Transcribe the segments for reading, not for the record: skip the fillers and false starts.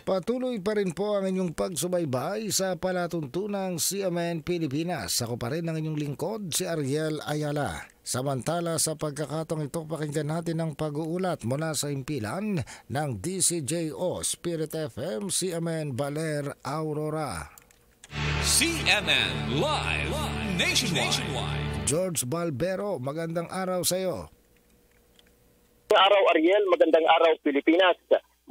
Patuloy pa rin po ang inyong pagsubaybay sa palatuntunang CMN Pilipinas. Ako pa rin ang inyong lingkod, si Ariel Ayala. Samantala sa pagkakataong ito, pakinggan natin ang pag-uulat mula sa impilan ng DCJO Spirit FM CMN Baler Aurora. CMN Live Nationwide. George Balbero, magandang araw sa iyo. Magandang araw Ariel, magandang araw Pilipinas.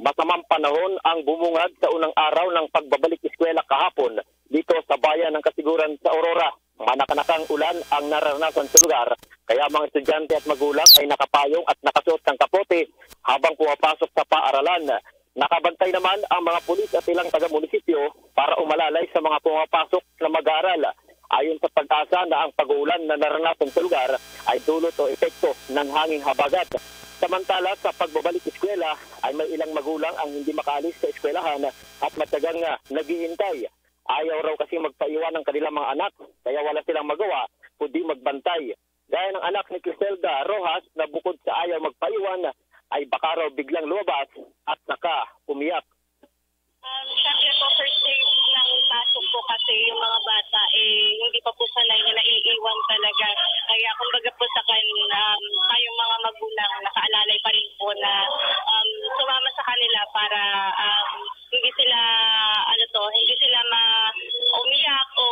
Masamang panahon ang bumungad sa unang araw ng pagbabalik eskwela kahapon dito sa bayan ng Kasiguran sa Aurora. Manakanakang ulan ang naranasan sa lugar, kaya mga estudyante at magulang ay nakapayong at nakasuot ng kapote habang pumapasok sa paaralan. Nakabantay naman ang mga pulis at ilang taga-munisipyo para umalalay sa mga pumapasok na mag-aaral. Ayon sa pag-asa na ang pag-uulan na naranasan sa lugar ay dulot o epekto ng hanging habagat. Samantala sa pagbabalik eskwela ay may ilang magulang ang hindi makaalis sa eskwelahan at matagang naghihintay. Ayaw raw kasi magpaiwan ng kanilang mga anak, kaya wala silang magawa kundi magbantay. Gaya ng anak ni Criselda Rojas na bukod sa ayaw magpaiwan ay baka raw biglang lumabas at saka umiyak. Siyempre po, first day ng pasok po kasi yung mga bata hindi pa po sanay na naiiwan talaga. Kaya kumbaga po sa tayong mga magulang nakaalalay pa rin po na sumama sa kanila para hindi sila hindi sila umiyak o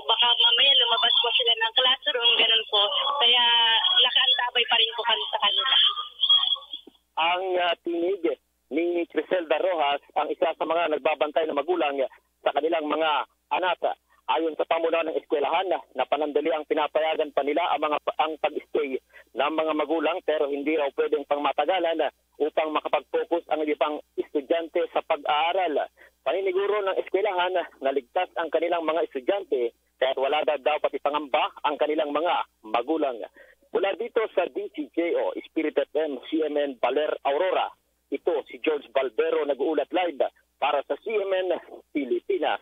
baka mamaya lumabas po sila ng classroom, ganun po. Kaya nakaantabay pa rin po kami sa kanila. Ang tinig ni Criselda Rojas ang isa sa mga nagbabantay na magulang sa kanilang mga anak. Ayon sa pamunuan ng eskwelahan na panandali ang pinapayagan pa nila ang pag-stay ng mga magulang pero hindi raw pwedeng pangmatagalan upang makapag-focus ang ibang estudyante sa pag-aaral. Paniniguro ng eskwelahan na ligtas ang kanilang mga estudyante kaya wala dapat ipangamba ang kanilang mga magulang. Mula dito sa DCJO Spirit FM CMN Baler Aurora, ito si George Balbero nag-uulat live para sa CMN Pilipinas.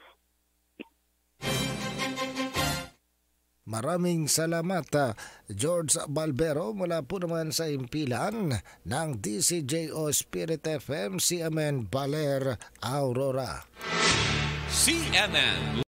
Maraming salamat George Balbero mula po naman sa impilan ng DCJO Spirit FM CMN Baler Aurora. CMN